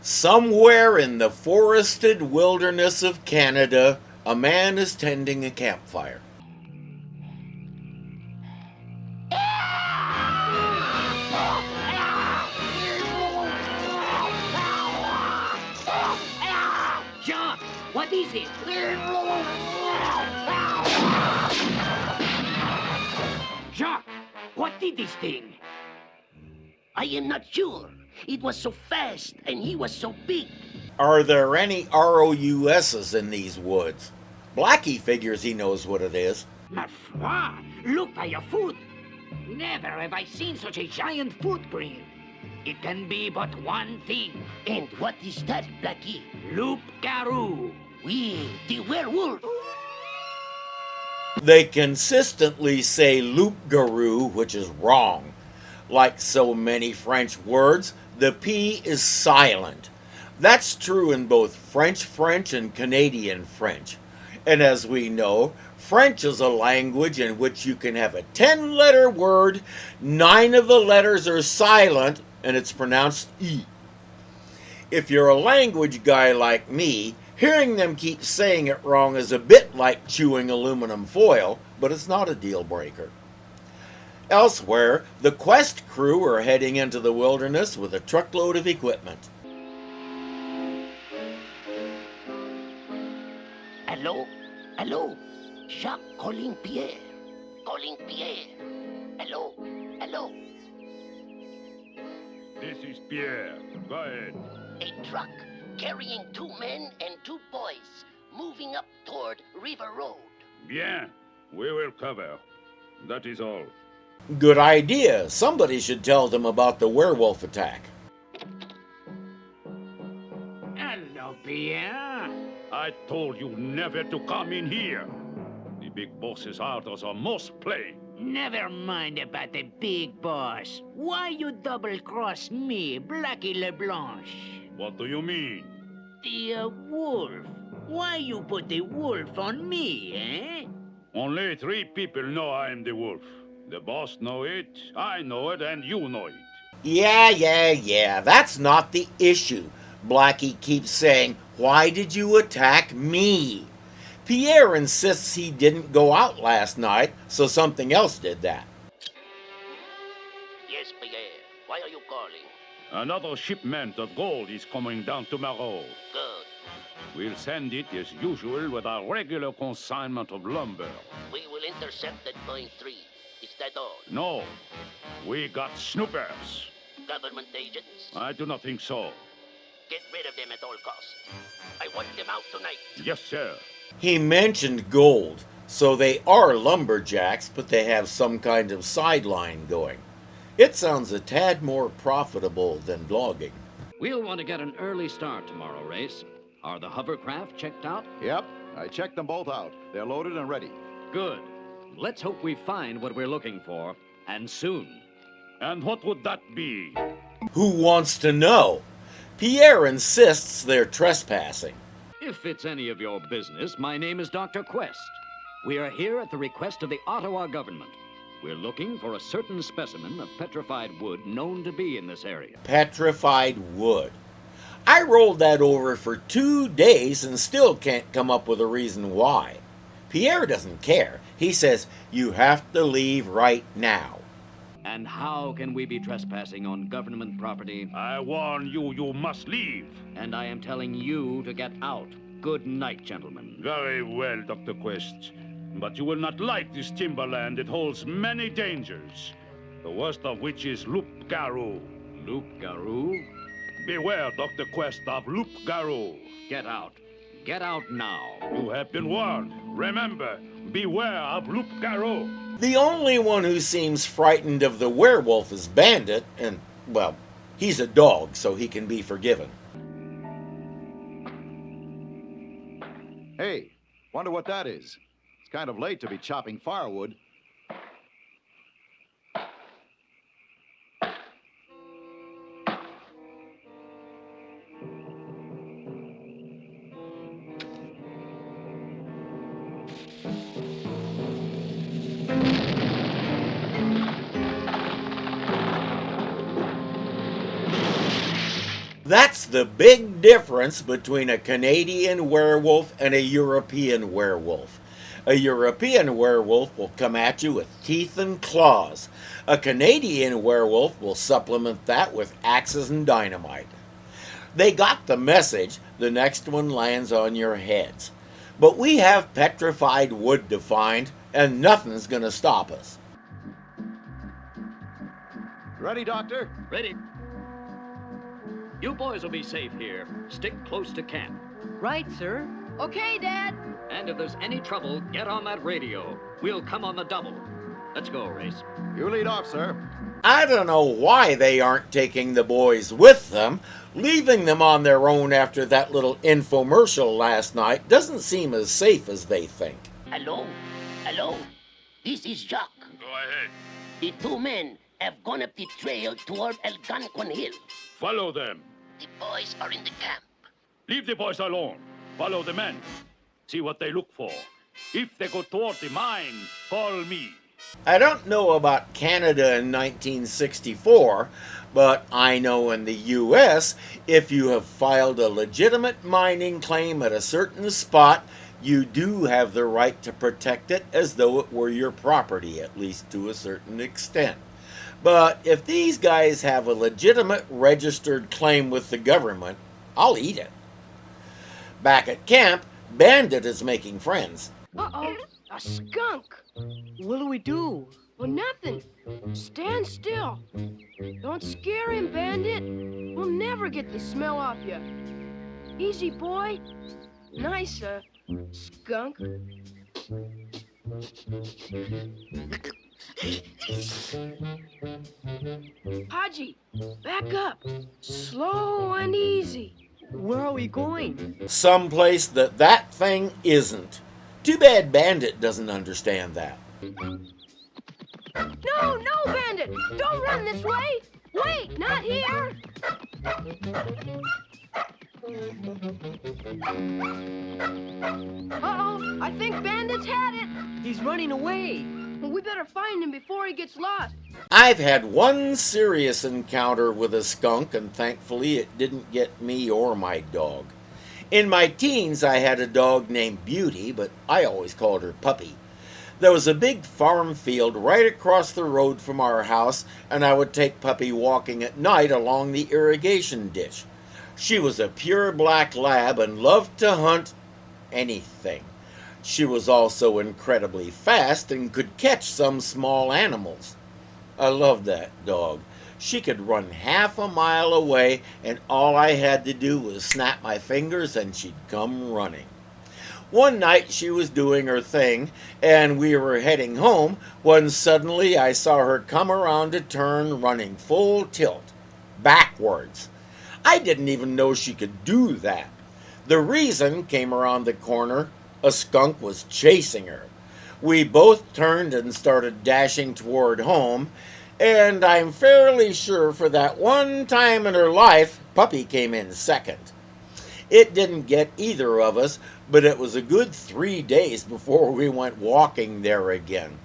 Somewhere in the forested wilderness of Canada, a man is tending a campfire. John, what is it? Jacques, what did this thing? I am not sure. It was so fast and he was so big. Are there any ROUSs in these woods? Blackie figures he knows what it is. Ma foi, look by your foot. Never have I seen such a giant footprint. It can be but one thing. And what is that, Blackie? Loup Garu. We, the werewolf. They consistently say loup garou, which is wrong. Like so many French words, the P is silent. That's true in both French and Canadian French. And as we know, French is a language in which you can have a 10-letter word, 9 of the letters are silent, and it's pronounced E. If you're a language guy like me, hearing them keep saying it wrong is a bit like chewing aluminum foil, but it's not a deal breaker. Elsewhere, the quest crew are heading into the wilderness with a truckload of equipment. Hello? Hello? Jacques calling Pierre. Calling Pierre. Hello? Hello? This is Pierre. Go ahead. A truck carrying 2 men and 2 boys moving up toward River Road. Bien. We will cover. That is all. Good idea. Somebody should tell them about the werewolf attack. Hello, Pierre. I told you never to come in here. The big boss's orders are most plain. Never mind about the big boss. Why you double-cross me, Blackie LeBlanche? What do you mean? The wolf. Why you put the wolf on me, eh? Only 3 people know I am the wolf. The boss know it, I know it, and you know it. Yeah, that's not the issue. Blackie keeps saying, "Why did you attack me?" Pierre insists he didn't go out last night, so something else did that. Yes, Pierre. Why are you calling? Another shipment of gold is coming down tomorrow. Good. We'll send it as usual with our regular consignment of lumber. We will intercept at point 3. Is that all? No, we got snoopers. Government agents? I do not think so. Get rid of them at all costs. I want them out tonight. Yes, sir. He mentioned gold, so they are lumberjacks, but they have some kind of sideline going. It sounds a tad more profitable than blogging. We'll want to get an early start tomorrow, Race. Are the hovercraft checked out? Yep, I checked them both out. They're loaded and ready. Good. Let's hope we find what we're looking for, and soon. And what would that be? Who wants to know? Pierre insists they're trespassing. If it's any of your business, my name is Dr. Quest. We are here at the request of the Ottawa government. We're looking for a certain specimen of petrified wood known to be in this area. Petrified wood. I rolled that over for 2 days and still can't come up with a reason why. Pierre doesn't care. He says, "You have to leave right now." And how can we be trespassing on government property? I warn you, you must leave. And I am telling you to get out. Good night, gentlemen. Very well, Dr. Quest. But you will not like this timberland. It holds many dangers. The worst of which is Loup Garu. Loup Garu? Beware, Dr. Quest, of Loup Garu. Get out. Get out now. You have been warned. Remember, beware of Loup Garu. The only one who seems frightened of the werewolf is Bandit, and, well, he's a dog, so he can be forgiven. Hey, wonder what that is. It's kind of late to be chopping firewood. That's the big difference between a Canadian werewolf and a European werewolf. A European werewolf will come at you with teeth and claws. A Canadian werewolf will supplement that with axes and dynamite. They got the message. The next one lands on your heads. But we have petrified wood to find, and nothing's going to stop us. Ready, Doctor? Ready. You boys will be safe here. Stick close to camp. Right, sir. Okay, Dad. And if there's any trouble, get on that radio. We'll come on the double. Let's go, Race. You lead off, sir. I don't know why they aren't taking the boys with them. Leaving them on their own after that little infomercial last night doesn't seem as safe as they think. Hello? Hello? This is Jacques. Go ahead. The two men have gone up the trail toward Algonquin Hill. Follow them. The boys are in the camp. Leave the boys alone. Follow the men. See what they look for. If they go toward the mine, call me. I don't know about Canada in 1964, but I know in the U.S., if you have filed a legitimate mining claim at a certain spot, you do have the right to protect it as though it were your property, at least to a certain extent. But if these guys have a legitimate registered claim with the government, I'll eat it. Back at camp, Bandit is making friends. Uh-oh, a skunk. What'll we do? Well, nothing. Stand still. Don't scare him, Bandit. We'll never get the smell off you. Easy, boy. Nice, skunk. Haji, back up. Slow and easy. Where are we going? Someplace that thing isn't. Too bad Bandit doesn't understand that. No, Bandit! Don't run this way! Wait, not here! Uh-oh, I think Bandit's had it! He's running away. Well, we better find him before he gets lost. I've had one serious encounter with a skunk, and thankfully it didn't get me or my dog. In my teens, I had a dog named Beauty, but I always called her Puppy. There was a big farm field right across the road from our house, and I would take Puppy walking at night along the irrigation ditch. She was a pure black lab and loved to hunt anything. She was also incredibly fast and could catch some small animals. I loved that dog. She could run half a mile away, and all I had to do was snap my fingers and she'd come running. One night she was doing her thing, and we were heading home when suddenly I saw her come around a turn running full tilt, backwards. I didn't even know she could do that. The reason came around the corner. A skunk was chasing her. We both turned and started dashing toward home, and I'm fairly sure for that one time in her life, Puppy came in second. It didn't get either of us, but it was a good 3 days before we went walking there again.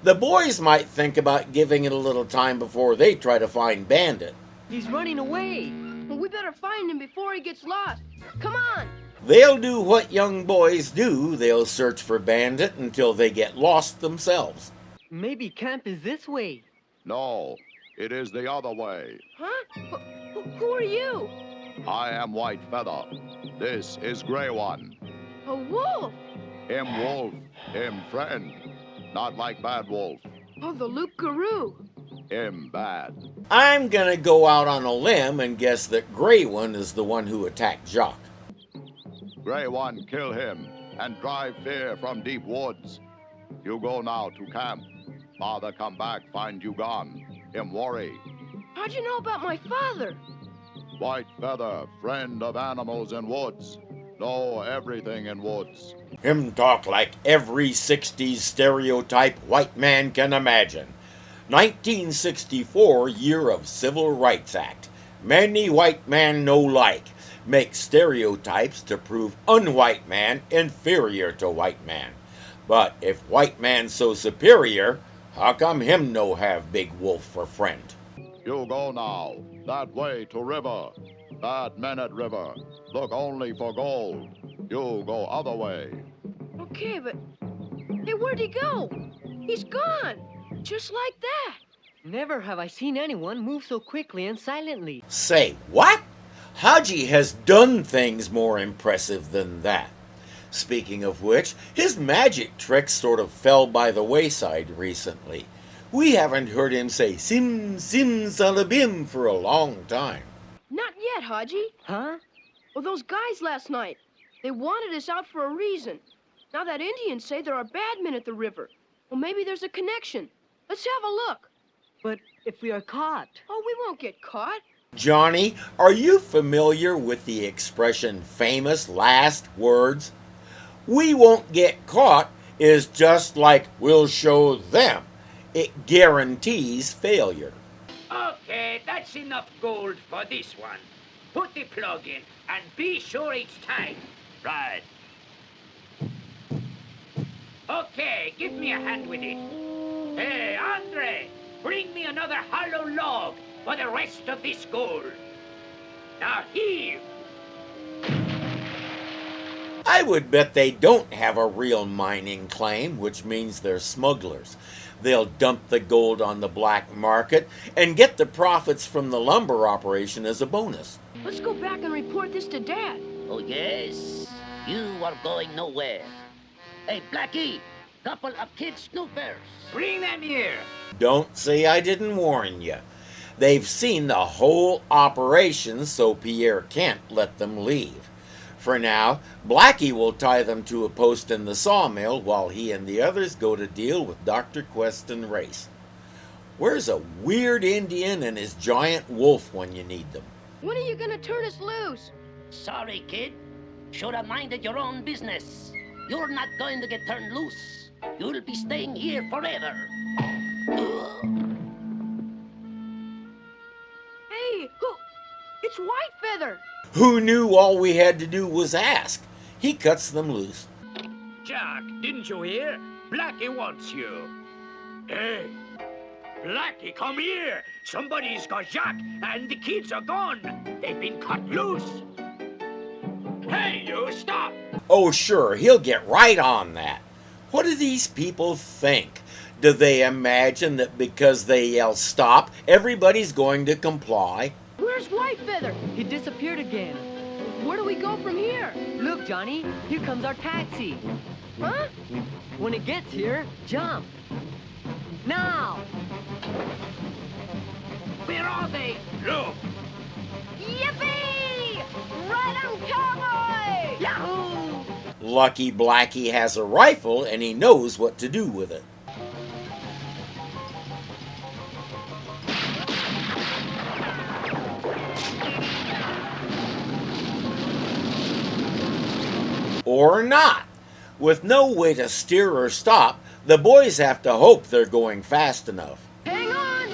The boys might think about giving it a little time before they try to find Bandit. He's running away. Well, we better find him before he gets lost. Come on! They'll do what young boys do. They'll search for Bandit until they get lost themselves. Maybe camp is this way. No, it is the other way. Huh? Who are you? I am White Feather. This is Gray One. A wolf! Him wolf, him friend. Not like Bad Wolf. Oh, the Loup Garou. Him bad. I'm gonna go out on a limb and guess that Gray One is the one who attacked Jacques. Gray One, kill him and drive fear from deep woods. You go now to camp. Father come back, find you gone. Him worry. How'd you know about my father? White Feather, friend of animals and woods. Know everything in woods. Him talk like every 60s stereotype white man can imagine. 1964, year of Civil Rights Act. Many white man no like. Make stereotypes to prove unwhite man inferior to white man. But if white man so superior, how come him no have Big Wolf for friend? You go now, that way to river. Bad men at river. Look only for gold. You go other way. Okay, but... Hey, where'd he go? He's gone. Just like that. Never have I seen anyone move so quickly and silently. Say, what? Haji has done things more impressive than that. Speaking of which, his magic tricks sort of fell by the wayside recently. We haven't heard him say sim sim salabim for a long time. Not yet, Haji. Huh? Well, those guys last night, they wanted us out for a reason. Now that Indians say there are bad men at the river. Well, maybe there's a connection. Let's have a look. But if we are caught... Oh, we won't get caught. Johnny, are you familiar with the expression famous last words? We won't get caught is just like we'll show them. It guarantees failure. Okay, that's enough gold for this one. Put the plug in and be sure it's tight. Right. Okay, give me a hand with it. Hey, Andre, bring me another hollow log for the rest of this gold. Now heave. I would bet they don't have a real mining claim, which means they're smugglers. They'll dump the gold on the black market and get the profits from the lumber operation as a bonus. Let's go back and report this to Dad. Oh, yes? You are going nowhere. Hey, Blackie, couple of kid snoopers. Bring them here. Don't say I didn't warn you. They've seen the whole operation, so Pierre can't let them leave. For now, Blackie will tie them to a post in the sawmill while he and the others go to deal with Dr. Quest and Race. Where's a weird Indian and his giant wolf when you need them? When are you gonna turn us loose? Sorry, kid. Should have minded your own business. You're not going to get turned loose. You'll be staying here forever. Hey, who? It's Whitefeather. Who knew all we had to do was ask? He cuts them loose. Jack, didn't you hear? Blackie wants you. Hey, Blackie, come here. Somebody's got Jack, and the kids are gone. They've been cut loose. Hey, you, stop! Oh, sure, he'll get right on that. What do these people think? Do they imagine that because they yell stop, everybody's going to comply? Where's Whitefeather? He disappeared again. Where do we go from here? Look, Johnny, here comes our taxi. Huh? When it gets here, jump. Now! Where are they? Look! Yippee! Ride 'em, cowboy! Yahoo! Lucky Blackie has a rifle and he knows what to do with it. Or not. With no way to steer or stop, the boys have to hope they're going fast enough. Hang on!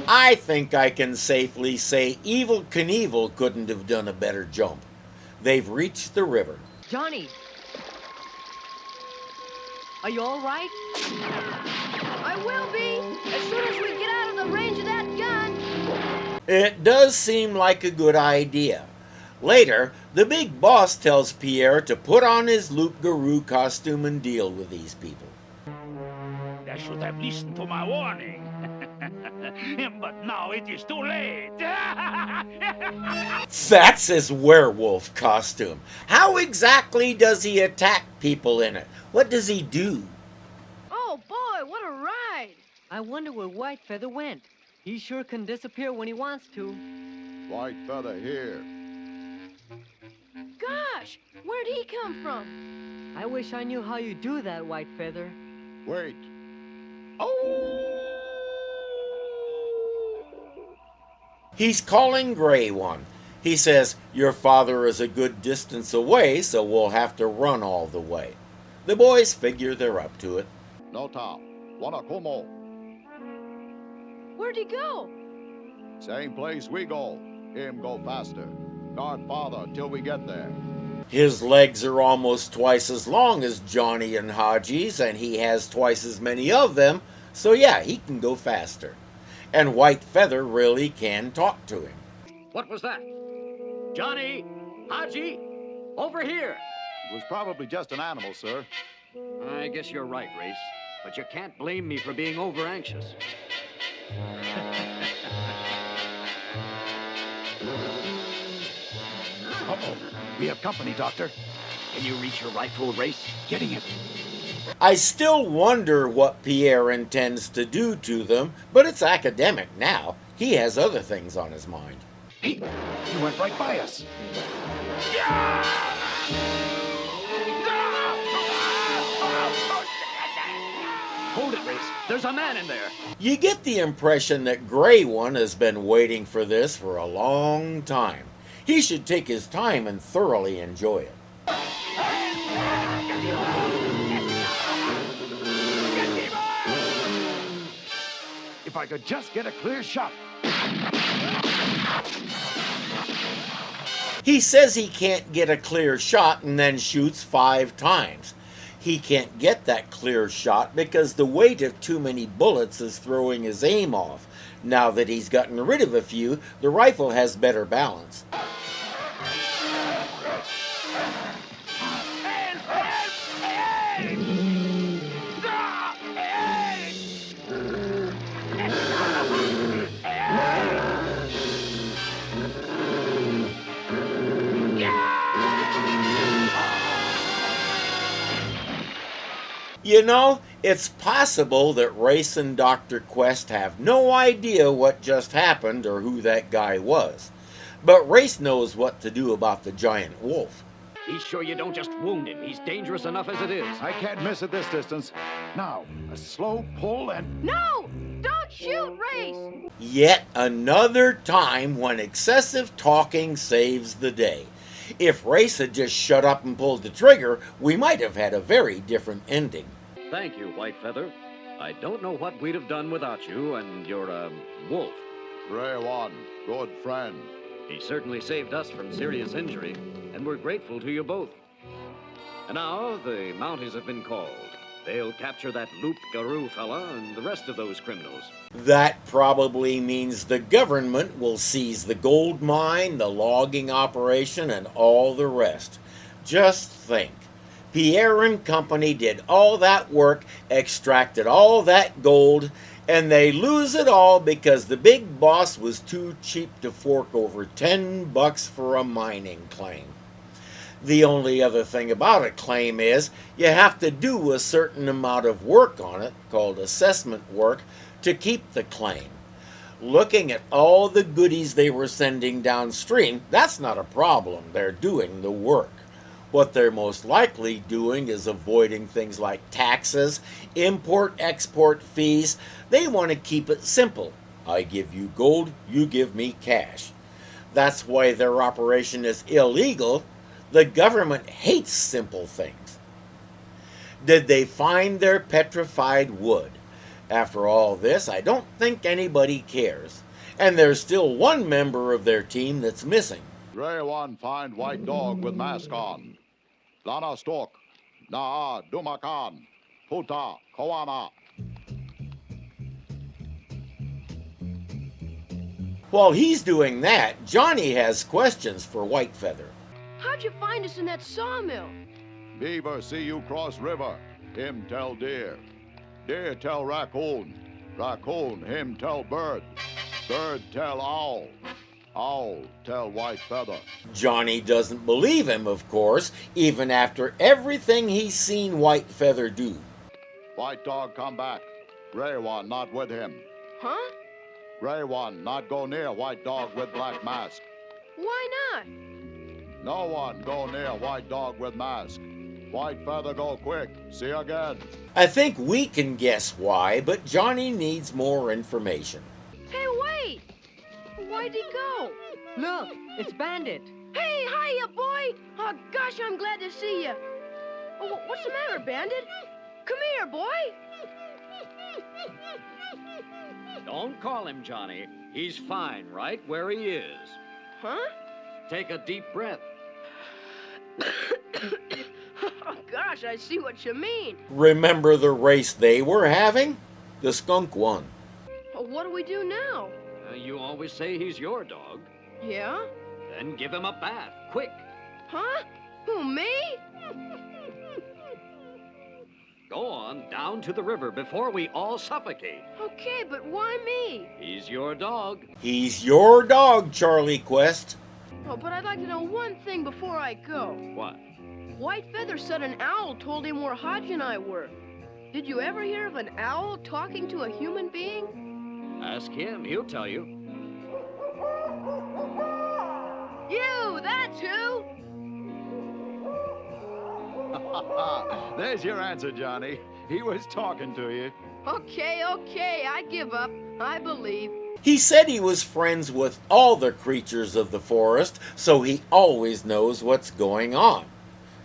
I think I can safely say Evel Knievel couldn't have done a better jump. They've reached the river. Johnny! Are you all right? I will be, as soon as we get out of the range of that gun. It does seem like a good idea. Later, the big boss tells Pierre to put on his loup-garou costume and deal with these people. They should have listened to my warning. But now it is too late. That's his werewolf costume. How exactly does he attack people in it? What does he do? Oh boy, what a ride! I wonder where Whitefeather went. He sure can disappear when he wants to. Whitefeather here. Gosh, where'd he come from? I wish I knew how you do that, Whitefeather. Wait. He's calling Gray One. He says, your father is a good distance away, so we'll have to run all the way. The boys figure they're up to it. No ta. Wanakumo. Where'd he go? Same place we go. Him go faster. Guard father till we get there. His legs are almost twice as long as Johnny and Haji's, and he has twice as many of them, So yeah, he can go faster. And White Feather really can talk to him. What was that? Johnny! Haji! Over here! It was probably just an animal, sir. I guess you're right, Race. But you can't blame me for being over-anxious. Uh-oh. We have company, Doctor. Can you reach your rifle, Race? Getting it. I still wonder what Pierre intends to do to them, but it's academic now. He has other things on his mind. Hey, he went right by us. Hold it, Race. There's a man in there. You get the impression that Gray One has been waiting for this for a long time. He should take his time and thoroughly enjoy it. If I could just get a clear shot. He says he can't get a clear shot and then shoots 5 times. He can't get that clear shot because the weight of too many bullets is throwing his aim off. Now that he's gotten rid of a few, the rifle has better balance. You know, it's possible that Race and Dr. Quest have no idea what just happened or who that guy was. But Race knows what to do about the giant wolf. Be sure you don't just wound him. He's dangerous enough as it is. I can't miss at this distance. Now, a slow pull and... No! Don't shoot, Race! Yet another time when excessive talking saves the day. If Race had just shut up and pulled the trigger, we might have had a very different ending. Thank you, White Feather. I don't know what we'd have done without you and your, wolf. Gray One, good friend. He certainly saved us from serious injury, and we're grateful to you both. And now the Mounties have been called. They'll capture that looped Garu fella and the rest of those criminals. That probably means the government will seize the gold mine, the logging operation, and all the rest. Just think. Pierre and company did all that work, extracted all that gold, and they lose it all because the big boss was too cheap to fork over $10 for a mining claim. The only other thing about a claim is you have to do a certain amount of work on it, called assessment work, to keep the claim. Looking at all the goodies they were sending downstream, that's not a problem. They're doing the work. What they're most likely doing is avoiding things like taxes, import-export fees. They want to keep it simple. I give you gold, you give me cash. That's why their operation is illegal. The government hates simple things. Did they find their petrified wood? After all this, I don't think anybody cares. And there's still one member of their team that's missing. Gray One find white dog with mask on. Lana Stork, Naa Dumakan, Puta Koana. While he's doing that, Johnny has questions for White Feather. How'd you find us in that sawmill? Beaver see you cross river. Him tell deer. Deer tell raccoon. Raccoon him tell bird. Bird tell owl. Owl tell White Feather. Johnny doesn't believe him, of course, even after everything he's seen White Feather do. White dog come back. Gray One not with him. Huh? Gray One not go near white dog with black mask. Why not? No one go near white dog with mask. White Feather go quick. See again. I think we can guess why, but Johnny needs more information. Hey, wait! Why'd he go? Look, it's Bandit. Hey, hiya, boy! Oh, gosh, I'm glad to see you. Oh, what's the matter, Bandit? Come here, boy. Don't call him Johnny. He's fine right where he is. Huh? Take a deep breath. Oh, gosh, I see what you mean. Remember the race they were having? The skunk won. Well, what do we do now? You always say he's your dog. Yeah? Then give him a bath, quick. Huh? Who, me? Go on down to the river before we all suffocate. Okay, but why me? He's your dog. He's your dog, Charlie Quest. Oh, but I'd like to know one thing before I go. What? White Feather said an owl told him where Hodge and I were. Did you ever hear of an owl talking to a human being? Ask him, he'll tell you. You, that's who! There's your answer, Johnny. He was talking to you. Okay, I give up. I believe. He said he was friends with all the creatures of the forest, so he always knows what's going on.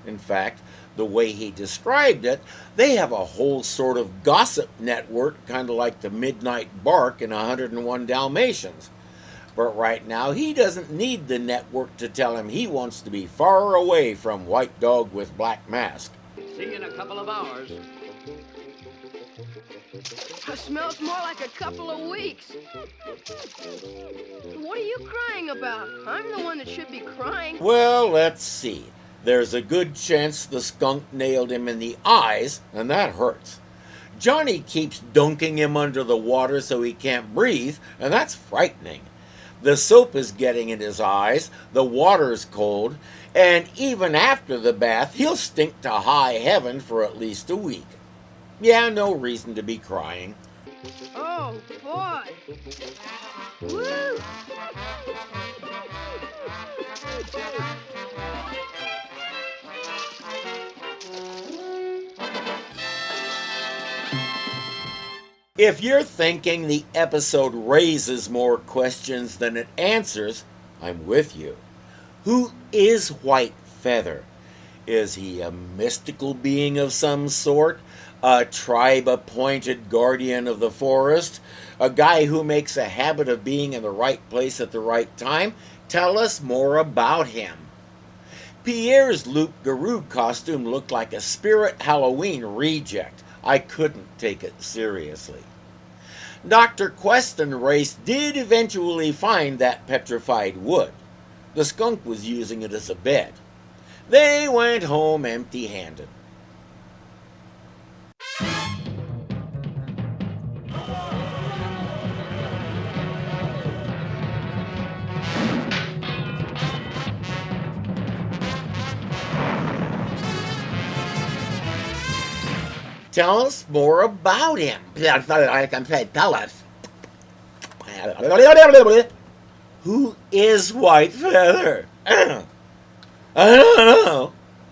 In fact, the way he described it, they have a whole sort of gossip network, kind of like the Midnight Bark in 101 Dalmatians. But right now, he doesn't need the network to tell him he wants to be far away from White Dog with Black Mask. See you in a couple of hours. It smells more like a couple of weeks. What are you crying about? I'm the one that should be crying. Well, let's see. There's a good chance the skunk nailed him in the eyes, and that hurts. Jonny keeps dunking him under the water so he can't breathe, and that's frightening. The soap is getting in his eyes, the water's cold, and even after the bath, he'll stink to high heaven for at least a week. Yeah, no reason to be crying. Oh, boy. Woo! If you're thinking the episode raises more questions than it answers, I'm with you. Who is White Feather? Is he a mystical being of some sort? A tribe-appointed guardian of the forest? A guy who makes a habit of being in the right place at the right time? Tell us more about him. Pierre's loup-garou costume looked like a Spirit Halloween reject. I couldn't take it seriously. Dr. Quest and Race did eventually find that petrified wood. The skunk was using it as a bed. They went home empty-handed. Tell us more about him. Tell us. Who is White Feather? I don't know.